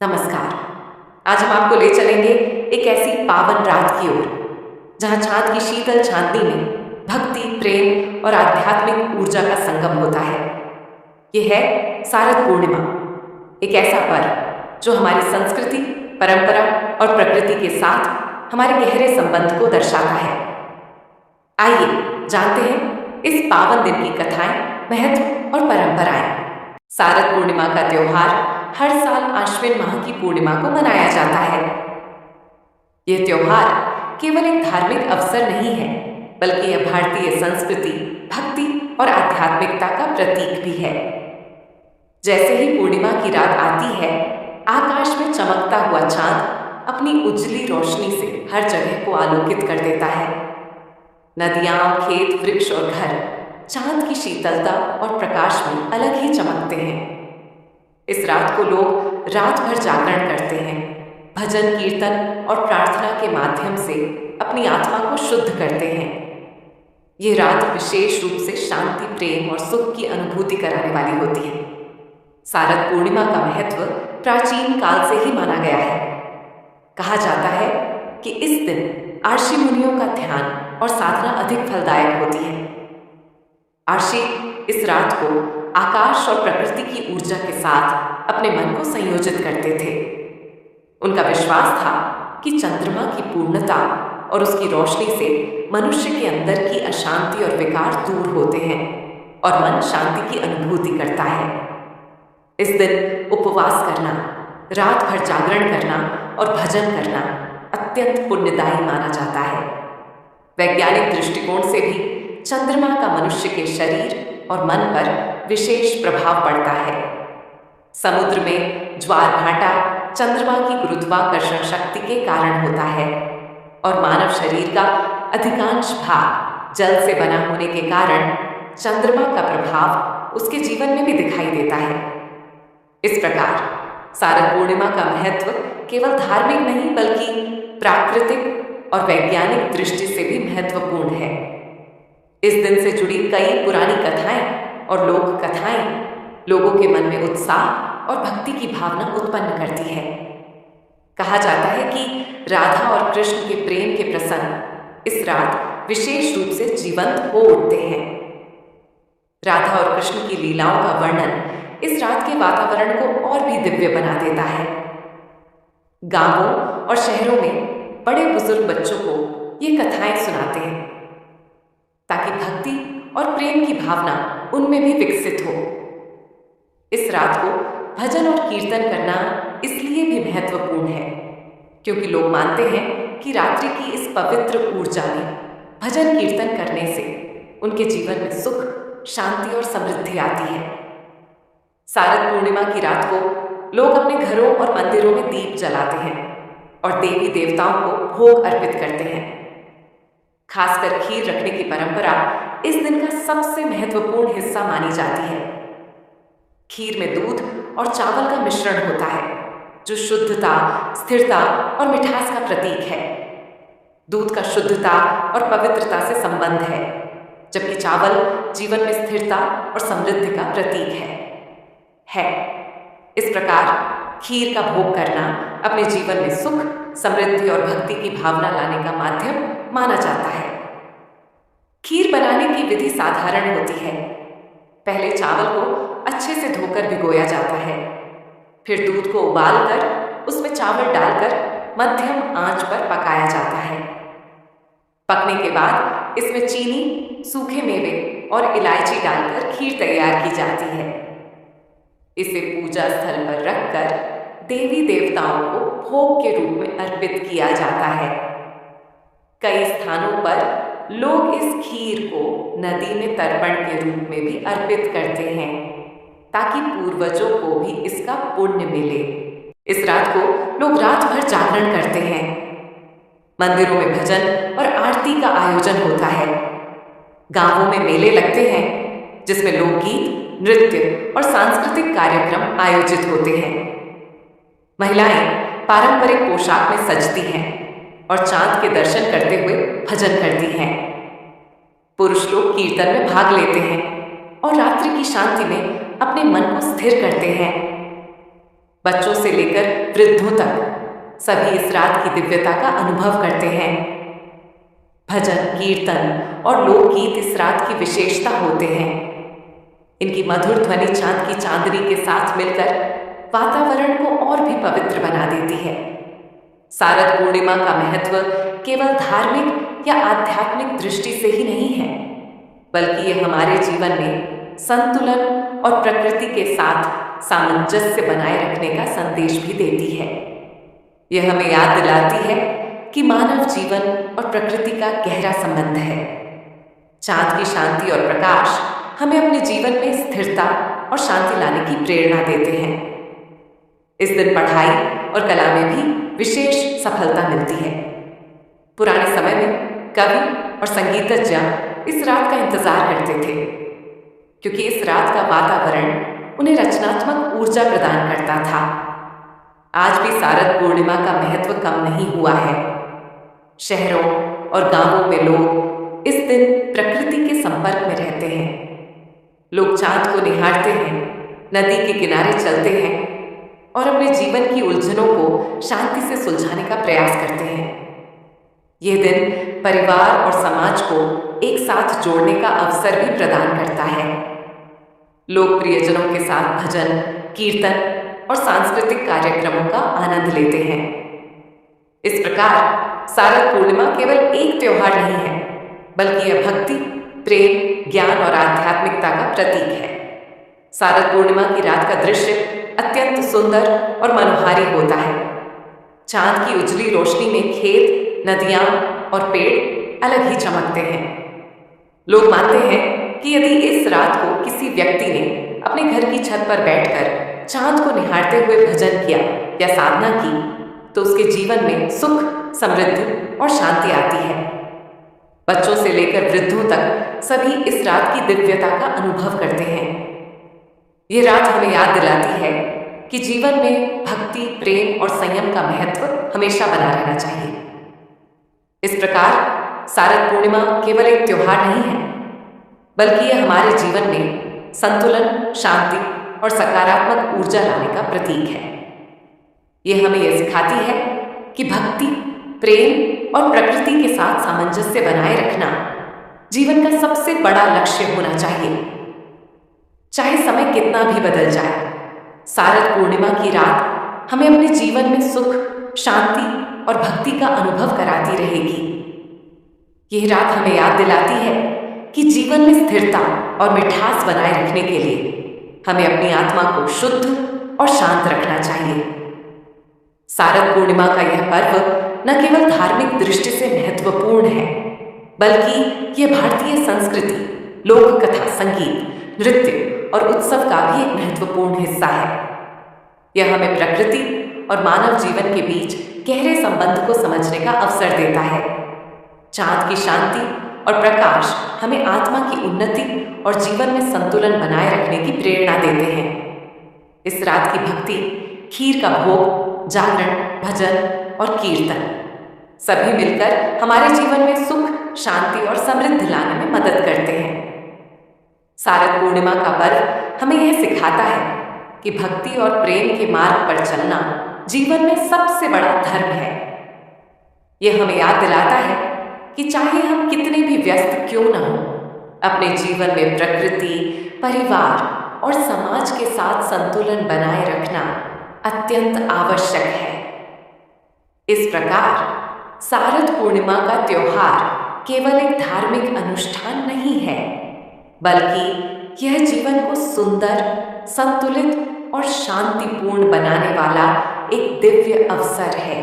नमस्कार। आज हम आपको ले चलेंगे एक ऐसी पावन रात की ओर जहां चांद की शीतल चांदनी में भक्ति, प्रेम और आध्यात्मिक ऊर्जा का संगम होता है। ये है शारद पूर्णिमा, एक ऐसा पर्व जो हमारी संस्कृति, परंपरा और प्रकृति के साथ हमारे गहरे संबंध को दर्शाता है। आइए जानते हैं इस पावन दिन की कथाएं, महत्व और परंपराएं। शारद पूर्णिमा का त्योहार हर साल आश्विन माह की पूर्णिमा को मनाया जाता है। यह त्योहार केवल एक धार्मिक अवसर नहीं है, बल्कि यह भारतीय संस्कृति, भक्ति और आध्यात्मिकता का प्रतीक भी है। जैसे ही पूर्णिमा की रात आती है, आकाश में चमकता हुआ चांद अपनी उज्जली रोशनी से हर जगह को आलोकित कर देता है। नदियां, खेत, वृक्ष और घर चांद की शीतलता और प्रकाश में अलग ही चमकते हैं। इस रात को लोग रात भर जागरण करते हैं, भजन, कीर्तन और प्रार्थना के माध्यम से अपनी आत्मा को शुद्ध करते हैं। ये रात विशेष रूप से शांति, प्रेम और सुख की अनुभूति कराने वाली होती है। शारद पूर्णिमा का महत्व प्राचीन काल से ही माना गया है। कहा जाता है कि इस दिन आर्षि मुनियों का ध्यान और साधना अधिक फलदायक होती है। आर्षि इस रात को आकाश और प्रकृति की ऊर्जा के साथ अपने मन को संयोजित करते थे। उनका विश्वास था कि चंद्रमा की पूर्णता और उसकी रोशनी से मनुष्य के अंदर की अशांति और विकार दूर होते हैं और मन शांति की अनुभूति करता है। इस दिन उपवास करना, रात भर जागरण करना और भजन करना अत्यंत पुण्यदायी माना जाता है। वैज्ञानिक दृष्टिकोण से भी चंद्रमा का मनुष्य के शरीर और मन पर विशेष प्रभाव पड़ता है। समुद्र में ज्वार भाटा चंद्रमा की गुरुत्वाकर्षण शक्ति के कारण होता है और मानव शरीर का अधिकांश भाग जल से बना होने के कारण चंद्रमा का प्रभाव उसके जीवन में भी दिखाई देता है। इस प्रकार शारद पूर्णिमा का महत्व केवल धार्मिक नहीं, बल्कि प्राकृतिक और वैज्ञानिक दृष्टि से भी महत्वपूर्ण है। इस दिन से जुड़ी कई पुरानी कथाएं और लोक कथाएं लोगों के मन में उत्साह और भक्ति की भावना उत्पन्न करती है। कहा जाता है कि राधा और कृष्ण के प्रेम के प्रसंग इस रात विशेष रूप से जीवंत हो उठते हैं। राधा और कृष्ण की लीलाओं का वर्णन इस रात के वातावरण को और भी दिव्य बना देता है। गांवों और शहरों में बड़े बुजुर्ग बच्चों को ये कथाएं सुनाते हैं ताकि भक्ति और प्रेम की भावना उनमें भी विकसित हो। इस रात को भजन और कीर्तन करना इसलिए भी महत्वपूर्ण है क्योंकि लोग मानते हैं कि रात्रि की इस पवित्र ऊर्जा में भजन कीर्तन करने से उनके जीवन में सुख, शांति और समृद्धि आती है। शारद पूर्णिमा की रात को लोग अपने घरों और मंदिरों में दीप जलाते हैं और देवी देवताओं को भोग अर्पित करते हैं। खासकर खीर रखने की परंपरा इस दिन का सबसे महत्वपूर्ण हिस्सा मानी जाती है। खीर में दूध और चावल का मिश्रण होता है जो शुद्धता, स्थिरता और मिठास का प्रतीक है। दूध का शुद्धता और पवित्रता से संबंध है, जबकि चावल जीवन में स्थिरता और समृद्धि का प्रतीक है। इस प्रकार खीर का भोग करना अपने जीवन में सुख, समृद्धि और भक्ति की भावना लाने का माध्यम माना जाता है। खीर बनाने की विधि साधारण होती है। पहले चावल को अच्छे से धोकर भिगोया जाता है, फिर दूध को उबालकर उसमें चावल डालकर मध्यम आंच पर पकाया जाता है। पकने के बाद इसमें चीनी, सूखे मेवे और इलायची डालकर खीर तैयार की जाती है। इसे पूजा स्थल पर रखकर देवी देवताओं को भोग के रूप में अर्पित किया जाता है। कई स्थानों पर लोग इस खीर को नदी में तर्पण के रूप में भी अर्पित करते हैं ताकि पूर्वजों को भी इसका पुण्य मिले। इस रात को लोग रात भर जागरण करते हैं। मंदिरों में भजन और आरती का आयोजन होता है। गांवों में मेले लगते हैं जिसमें लोकगीत, नृत्य और सांस्कृतिक कार्यक्रम आयोजित होते हैं। महिलाएं पारंपरिक पोशाक में सजती हैं और चांद के दर्शन करते हुए भजन करती हैं। पुरुष लोग कीर्तन में भाग लेते हैं और रात्रि की शांति में अपने मन को स्थिर करते हैं। बच्चों से लेकर वृद्धों तक सभी इस रात की दिव्यता का अनुभव करते हैं। भजन, कीर्तन और लोकगीत इस रात की विशेषता होते हैं। इनकी मधुर ध्वनि चांद की चांदनी के साथ मिलकर वातावरण को और भी पवित्र बना देती है। शारद पूर्णिमा का महत्व केवल धार्मिक या आध्यात्मिक दृष्टि से ही नहीं है, बल्कि यह हमारे जीवन में संतुलन और प्रकृति के साथ सामंजस्य बनाए रखने का संदेश भी देती है। यह हमें याद दिलाती है कि मानव जीवन और प्रकृति का गहरा संबंध है। चांद की शांति और प्रकाश हमें अपने जीवन में स्थिरता और शांति लाने की प्रेरणा देते हैं। इस दिन पढ़ाई और कला में भी विशेष सफलता मिलती है। पुराने समय में कवि और संगीतज्ञ इस रात का इंतजार करते थे, क्योंकि इस रात का वातावरण उन्हें रचनात्मक ऊर्जा प्रदान करता था। आज भी शारद पूर्णिमा का महत्व कम नहीं हुआ है। शहरों और गांवों में लोग इस दिन प्रकृति के संपर्क में रहते हैं। लोग चांद को निहारते हैं, नदी के किनारे चलते हैं और अपने जीवन की उलझनों को शांति से सुलझाने का प्रयास करते हैं। यह दिन परिवार और समाज को एक साथ जोड़ने का अवसर भी प्रदान करता है। लोग प्रियजनों के साथ भजन, कीर्तन और सांस्कृतिक कार्यक्रमों का आनंद लेते हैं। इस प्रकार शारद पूर्णिमा केवल एक त्योहार नहीं है, बल्कि यह भक्ति, प्रेम, ज्ञान और आध्यात्मिकता का प्रतीक है। शारद पूर्णिमा की रात का दृश्य अत्यंत सुंदर और मनोहारी होता है। चांद की उजली रोशनी में खेत, नदियां और पेड़ अलग ही चमकते हैं। लोग मानते हैं कि यदि इस रात को किसी व्यक्ति ने अपने घर की छत पर बैठकर चांद को निहारते हुए भजन किया या साधना की, तो उसके जीवन में सुख, समृद्धि और शांति आती है। बच्चों से लेकर वृद्धों तक सभी इस रात की दिव्यता का अनुभव करते हैं। ये रात हमें याद दिलाती है कि जीवन में भक्ति, प्रेम और संयम का महत्व हमेशा बना रहना चाहिए। इस प्रकार शारद पूर्णिमा केवल एक त्योहार नहीं है, बल्कि यह हमारे जीवन में संतुलन, शांति और सकारात्मक ऊर्जा लाने का प्रतीक है। यह हमें यह सिखाती है कि भक्ति, प्रेम और प्रकृति के साथ सामंजस्य बनाए रखना जीवन का सबसे बड़ा लक्ष्य होना चाहिए। चाहे समय कितना भी बदल जाए, शारद पूर्णिमा की रात हमें अपने जीवन में सुख, शांति और भक्ति का अनुभव कराती रहेगी। यह रात हमें याद दिलाती है कि जीवन में स्थिरता और मिठास बनाए रखने के लिए हमें अपनी आत्मा को शुद्ध और शांत रखना चाहिए। शारद पूर्णिमा का यह पर्व न केवल धार्मिक दृष्टि से महत्वपूर्ण है, बल्कि यह भारतीय संस्कृति, लोक कथा, संगीत, नृत्य और उत्सव का भी एक महत्वपूर्ण हिस्सा है। यह हमें प्रकृति और मानव जीवन के बीच गहरे संबंध को समझने का अवसर देता है। चांद की शांति और प्रकाश हमें आत्मा की उन्नति और जीवन में संतुलन बनाए रखने की प्रेरणा देते हैं। इस रात की भक्ति, खीर का भोग, जागरण, भजन और कीर्तन सभी मिलकर हमारे जीवन में सुख, शांति और समृद्धि लाने में मदद करते हैं। शारद पूर्णिमा का पर्व हमें यह सिखाता है कि भक्ति और प्रेम के मार्ग पर चलना जीवन में सबसे बड़ा धर्म है। यह हमें याद दिलाता है कि चाहे हम कितने भी व्यस्त क्यों न हों, अपने जीवन में प्रकृति, परिवार और समाज के साथ संतुलन बनाए रखना अत्यंत आवश्यक है। इस प्रकार शारद पूर्णिमा का त्योहार केवल एक धार्मिक अनुष्ठान नहीं है, बल्कि यह जीवन को सुंदर, संतुलित और शांतिपूर्ण बनाने वाला एक दिव्य अवसर है।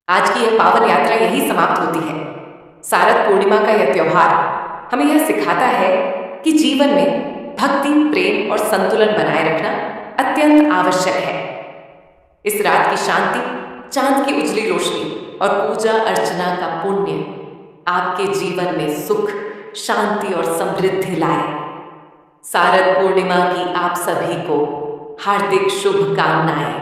आज की यह पावन यात्रा यही समाप्त होती है। शारद पूर्णिमा का यह त्योहार हमें यह सिखाता है कि जीवन में भक्ति, प्रेम और संतुलन बनाए रखना अत्यंत आवश्यक है। इस रात की शांति, चांद की उजली रोशनी और पूजा अर्चना का पुण्य आपके जीवन में सुख, शांति और समृद्धि लाए। शारद पूर्णिमा की आप सभी को हार्दिक शुभकामनाएं।